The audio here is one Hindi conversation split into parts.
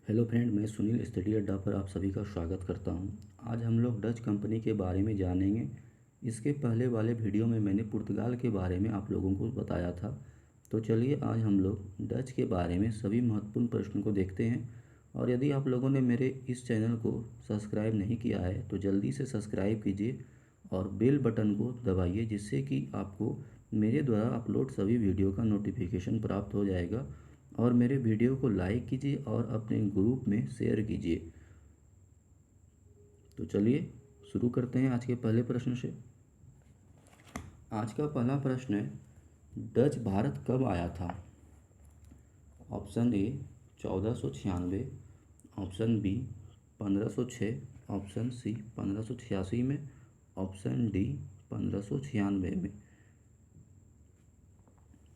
हेलो फ्रेंड, मैं सुनील स्टडी अड्डा पर आप सभी का स्वागत करता हूं। आज हम लोग डच कंपनी के बारे में जानेंगे। इसके पहले वाले वीडियो में मैंने पुर्तगाल के बारे में आप लोगों को बताया था। तो चलिए आज हम लोग डच के बारे में सभी महत्वपूर्ण प्रश्नों को देखते हैं। और यदि आप लोगों ने मेरे इस चैनल को सब्सक्राइब नहीं किया है तो जल्दी से सब्सक्राइब कीजिए और बेल बटन को दबाइए, जिससे कि आपको मेरे द्वारा अपलोड सभी वीडियो का नोटिफिकेशन प्राप्त हो जाएगा। और मेरे वीडियो को लाइक कीजिए और अपने ग्रुप में शेयर कीजिए। तो चलिए शुरू करते हैं आज के पहले प्रश्न से। आज का पहला प्रश्न है, डच भारत कब आया था? Option A 1496, option B 1506, option C 1586 में, ऑप्शन डी 1596 में।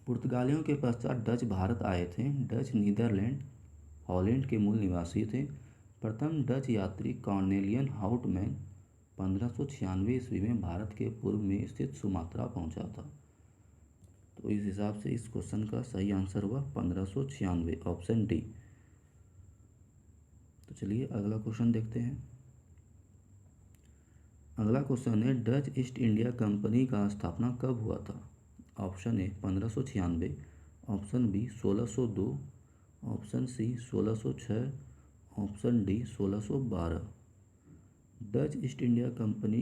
पुर्तगालियों के पश्चात डच भारत आए थे। डच नीदरलैंड हॉलैंड के मूल निवासी थे। प्रथम डच यात्री कॉर्नेलियन हाउटमैन 1596 ईस्वी में भारत के पूर्व में स्थित सुमात्रा पहुंचा था। तो इस हिसाब से इस क्वेश्चन का सही आंसर हुआ 1596, ऑप्शन डी। तो चलिए अगला क्वेश्चन देखते हैं। अगला क्वेश्चन है, डच ईस्ट इंडिया कंपनी का स्थापना कब हुआ था? Option A 1596, option B 1602, option C 1606, option D 1612। Dutch East India company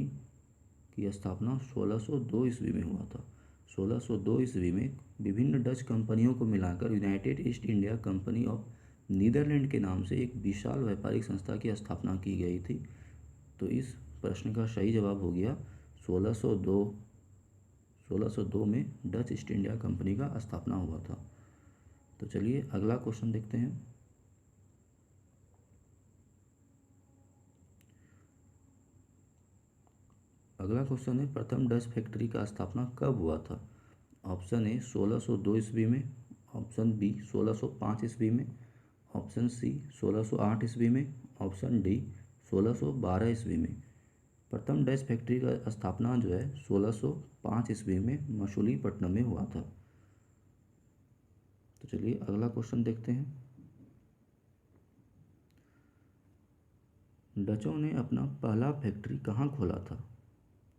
की स्थापना 1602 ईस्वी में हुआ था। 1602 ईस्वी में विभिन्न डच कंपनियों को मिलाकर United East India company of Netherland के नाम से एक विशाल व्यापारिक संस्था की स्थापना की गई थी। तो इस प्रश्न का सही जवाब हो गया 1602। 1602 में डच ईस्ट इंडिया कंपनी का स्थापना हुआ था। तो चलिए अगला क्वेश्चन देखते हैं। अगला क्वेश्चन है, प्रथम डच फैक्ट्री का स्थापना कब हुआ था? ऑप्शन ए 1602 ईस्वी में, ऑप्शन बी 1605 ईस्वी में, ऑप्शन सी 1608 ईस्वी में, ऑप्शन डी 1612 ईस्वी में। प्रथम डच फैक्ट्री का स्थापना जो है 1605 ईस्वी में मछलीपट्टनम में हुआ था। तो चलिए अगला क्वेश्चन देखते हैं। डचों ने अपना पहला फैक्ट्री कहाँ खोला था?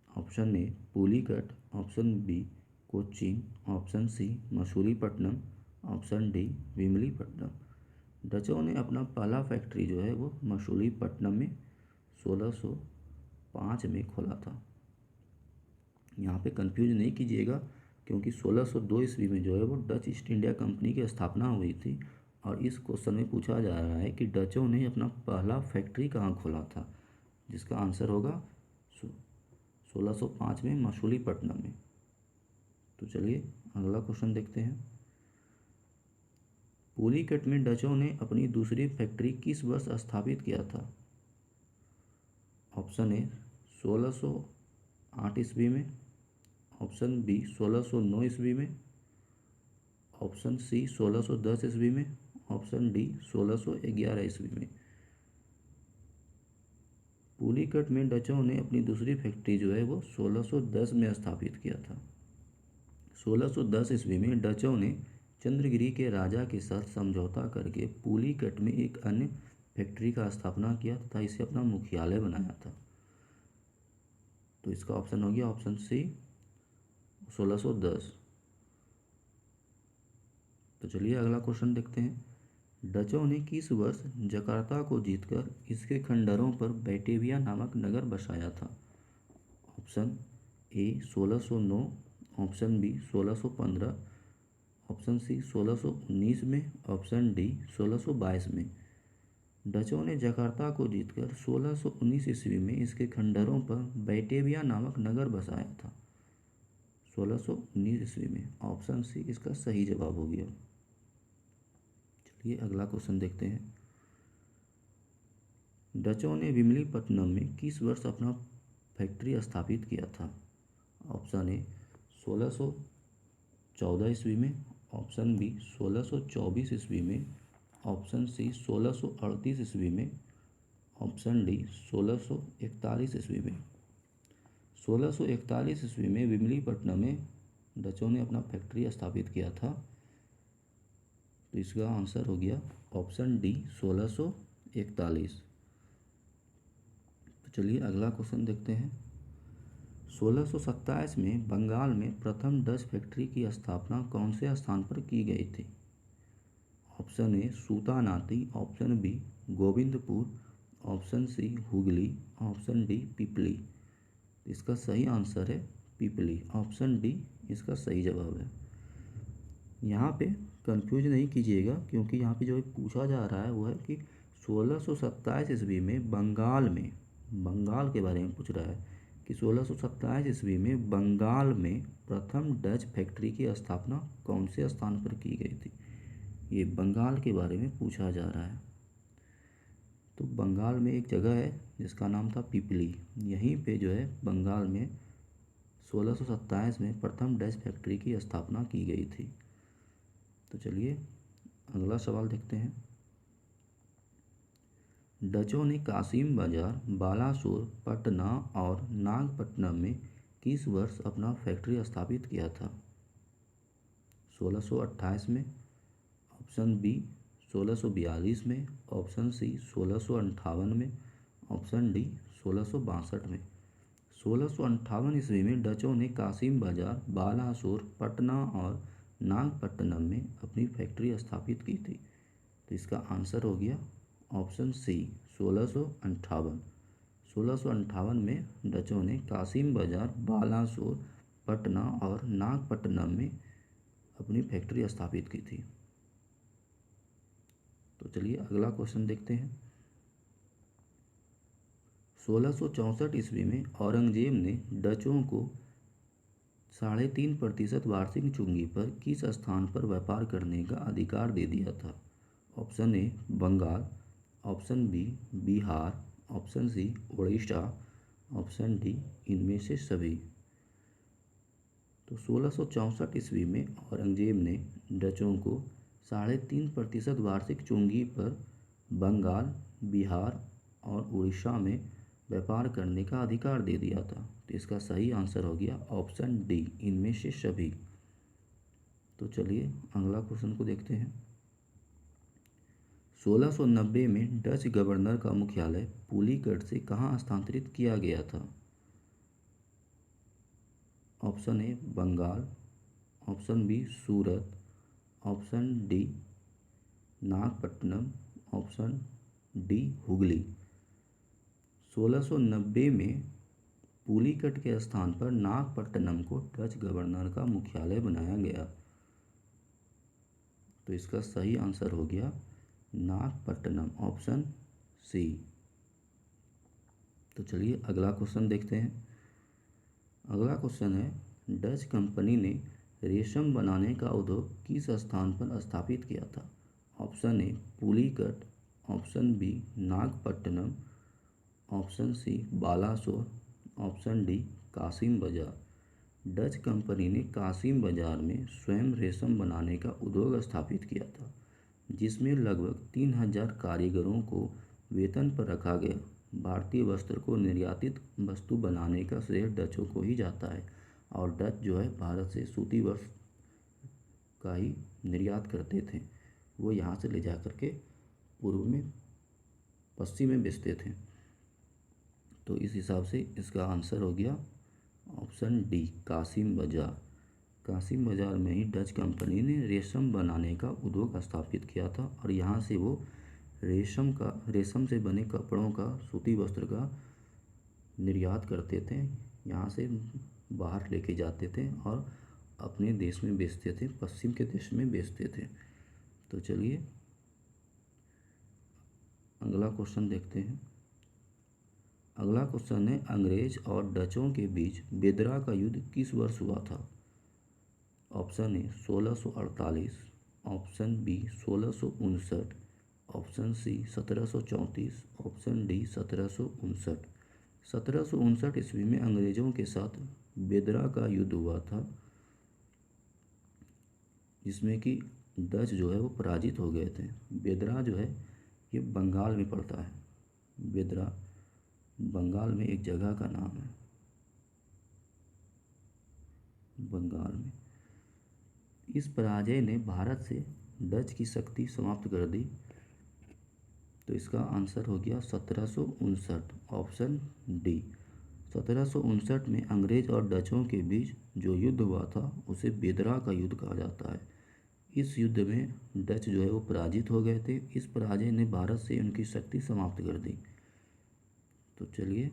Option A Pulicat, option B Cochin, option C Masulipatnam, option D Vimlipatnam. डचों ने अपना पहला फैक्ट्री जो है वो मसूलीपट्टनम में 1605 में खोला था। यहाँ पे कंफ्यूज नहीं कीजिएगा, क्योंकि 1602 ईस्वी में जो है वो डच ईस्ट इंडिया कंपनी की स्थापना हुई थी। और इस क्वेश्चन में पूछा जा रहा है कि डचों ने अपना पहला फैक्ट्री कहाँ खोला था, जिसका आंसर होगा 1605 में मसूलीपट्टनम में। तो चलिए अगला क्वेश्चन देखते हैं। पुलिकट में डचों ने अपनी दूसरी फैक्ट्री किस वर्ष स्थापित किया था? ऑप्शन ए 1608 ईस्वी में, ऑप्शन बी 1609 ईस्वी में, ऑप्शन सी 1610 ईस्वी में, ऑप्शन डी 1611 ईस्वी में। पुलिकट में डचों ने अपनी दूसरी फैक्ट्री जो है वो 1610 में स्थापित किया था। 1610 ईस्वी में डचों ने चंद्रगिरी के राजा के साथ समझौता करके पुलिकट में एक अन्य फैक्ट्री का स्थापना किया तथा इसे अपना मुख्यालय बनाया था। तो इसका ऑप्शन हो गया ऑप्शन सी 1610। तो चलिए अगला क्वेश्चन देखते हैं। डचों ने किस वर्ष जकार्ता को जीतकर इसके खंडरों पर बैटेविया नामक नगर बसाया था? Option A 1609, option B 1615, option C 1619 में, ऑप्शन डी 1622 में। डचों ने जकार्ता को जीतकर 1619 ईस्वी में इसके खंडरों पर बैटेविया नामक नगर बसाया था। 1619 ईस्वी में, ऑप्शन सी इसका सही जवाब हो गया। चलिए अगला क्वेश्चन देखते हैं। डचों ने विमलीपट्टनम में किस वर्ष अपना फैक्ट्री स्थापित किया था? ऑप्शन ए 1614 ईस्वी में, ऑप्शन बी 1624 ईस्वी में, ऑप्शन सी 1638 ईस्वी में, ऑप्शन डी 1641 ईस्वी में। 1641 ईस्वी में विमलीपट्टनम में डचों ने अपना फैक्ट्री स्थापित किया था। तो इसका आंसर हो गया ऑप्शन डी 1641। तो चलिए अगला क्वेश्चन देखते हैं। 1627 में बंगाल में प्रथम डच फैक्ट्री की स्थापना कौन से स्थान पर की गई थी? Option A Sutanuti, option B Govindpur, option C Hooghly, option D Pipli. इसका सही आंसर है पिपली। ऑप्शन डी इसका सही जवाब है। यहाँ पे कंफ्यूज नहीं कीजिएगा, क्योंकि यहाँ पे जो पूछा जा रहा है वो है कि 1627 ईस्वी में बंगाल के बारे में पूछ रहा है कि 1627 ईस्वी में बंगाल में प्रथम डच फैक्ट्री की स्थापना कौन से स्थान पर की गई थी। ये बंगाल के बारे में पूछा जा रहा है। तो बंगाल में एक जगह है जिसका नाम था पिपली, यहीं पे जो है बंगाल में 1627 में प्रथम डच फैक्ट्री की स्थापना की गई थी। तो चलिए अगला सवाल देखते हैं। डचों ने कासिम बाजार, बालासोर, पटना और नागपट्टनम में किस वर्ष अपना फैक्ट्री स्थापित किया था? 1628 में, ऑप्शन बी 1642 में, ऑप्शन सी 1658 में, ऑप्शन डी 1662 में। 1658 ईस्वी में डचों ने कासिम बाजार, बालासोर, पटना और नागपट्टनम में अपनी फैक्ट्री स्थापित की थी। तो इसका आंसर हो गया ऑप्शन सी 1658। 1658 में डचों ने कासिम बाजार, बालासोर, पटना और नागपट्टनम में अपनी फैक्ट्री स्थापित की थी। तो चलिए अगला क्वेश्चन देखते हैं। 1664 ईस्वी में औरंगजेब ने डचों को 3.5% वार्षिक चुंगी पर किस स्थान पर व्यापार करने का अधिकार दे दिया था? Option A Bengal, option B Bihar, option C Orissa, option D इनमें से सभी। तो 1664 ईस्वी में औरंगजेब ने डचों को 3.5% वार्षिक चुंगी पर बंगाल, बिहार और उड़ीसा में व्यापार करने का अधिकार दे दिया था। तो इसका सही आंसर हो गया ऑप्शन डी इनमें से सभी। तो चलिए अगला क्वेश्चन को देखते हैं। 1690 में डच गवर्नर का मुख्यालय पुलिकट से कहाँ स्थानांतरित किया गया था? Option A Bengal, option B Surat, option D Nagapattinam, option D Hooghly. 1690 में पुलिकट के स्थान पर नागपट्टनम को डच गवर्नर का मुख्यालय बनाया गया। तो इसका सही आंसर हो गया नागपट्टनम, ऑप्शन सी। तो चलिए अगला क्वेश्चन देखते हैं। अगला क्वेश्चन है, डच कंपनी ने रेशम बनाने का उद्योग किस स्थान पर स्थापित किया था? Option A Pulicat, option B Nagapattinam, option C Balasore, option D Kasim Bazar. Dutch company ने कासिम बाजार में स्वयं रेशम बनाने का उद्योग स्थापित किया था, जिसमें लगभग 3000 कारीगरों को वेतन पर रखा गया। भारतीय वस्त्र को निर्यातित वस्तु बनाने का श्रेय डचों को ही जाता है, और डच जो है भारत से सूती वस्त्र का ही निर्यात करते थे। वो यहाँ से ले जा कर के पूर्व में, पश्चिम में बेचते थे। तो इस हिसाब से इसका आंसर हो गया ऑप्शन डी कासिम बाजार। कासिम बाजार में ही डच कंपनी ने रेशम बनाने का उद्योग स्थापित किया था, और यहाँ से वो रेशम से बने कपड़ों का, सूती वस्त्र का निर्यात करते थे, यहाँ से बाहर लेके जाते थे और अपने देश में बेचते थे, पश्चिम के देश में बेचते थे। तो चलिए अगला क्वेश्चन देखते हैं। अगला क्वेश्चन है, अंग्रेज और डचों के बीच बेदरा का युद्ध किस वर्ष हुआ था? Option A 1648, option B 1659, option C 1734, option D 1759। 1759 ईस्वी में अंग्रेजों के साथ बेदरा का युद्ध हुआ था, जिसमें कि डच जो है वो पराजित हो गए थे। बेदरा जो है ये बंगाल में पड़ता है। बेदरा बंगाल में एक जगह का नाम है, बंगाल में। इस पराजय ने भारत से डच की शक्ति समाप्त कर दी? तो इसका आंसर हो गया 1759, ऑप्शन डी। 1759 में अंग्रेज और डचों के बीच जो युद्ध हुआ था उसे बेदरा का युद्ध कहा जाता है। इस युद्ध में डच जो है वो पराजित हो गए थे। इस पराजय ने भारत से उनकी शक्ति समाप्त कर दी। तो चलिए,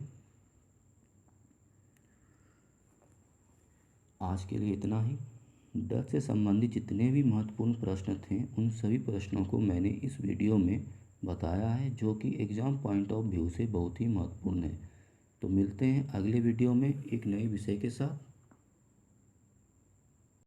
आज के लिए इतना ही। डच से संबंधित जितने भी महत्वपूर्ण प्रश्न थे उन सभी प्रश्नों को मैंने इस वीडियो में बताया है, जो कि एग्ज़ाम पॉइंट ऑफ व्यू से बहुत ही महत्वपूर्ण है। तो मिलते हैं अगले वीडियो में एक नए विषय के साथ।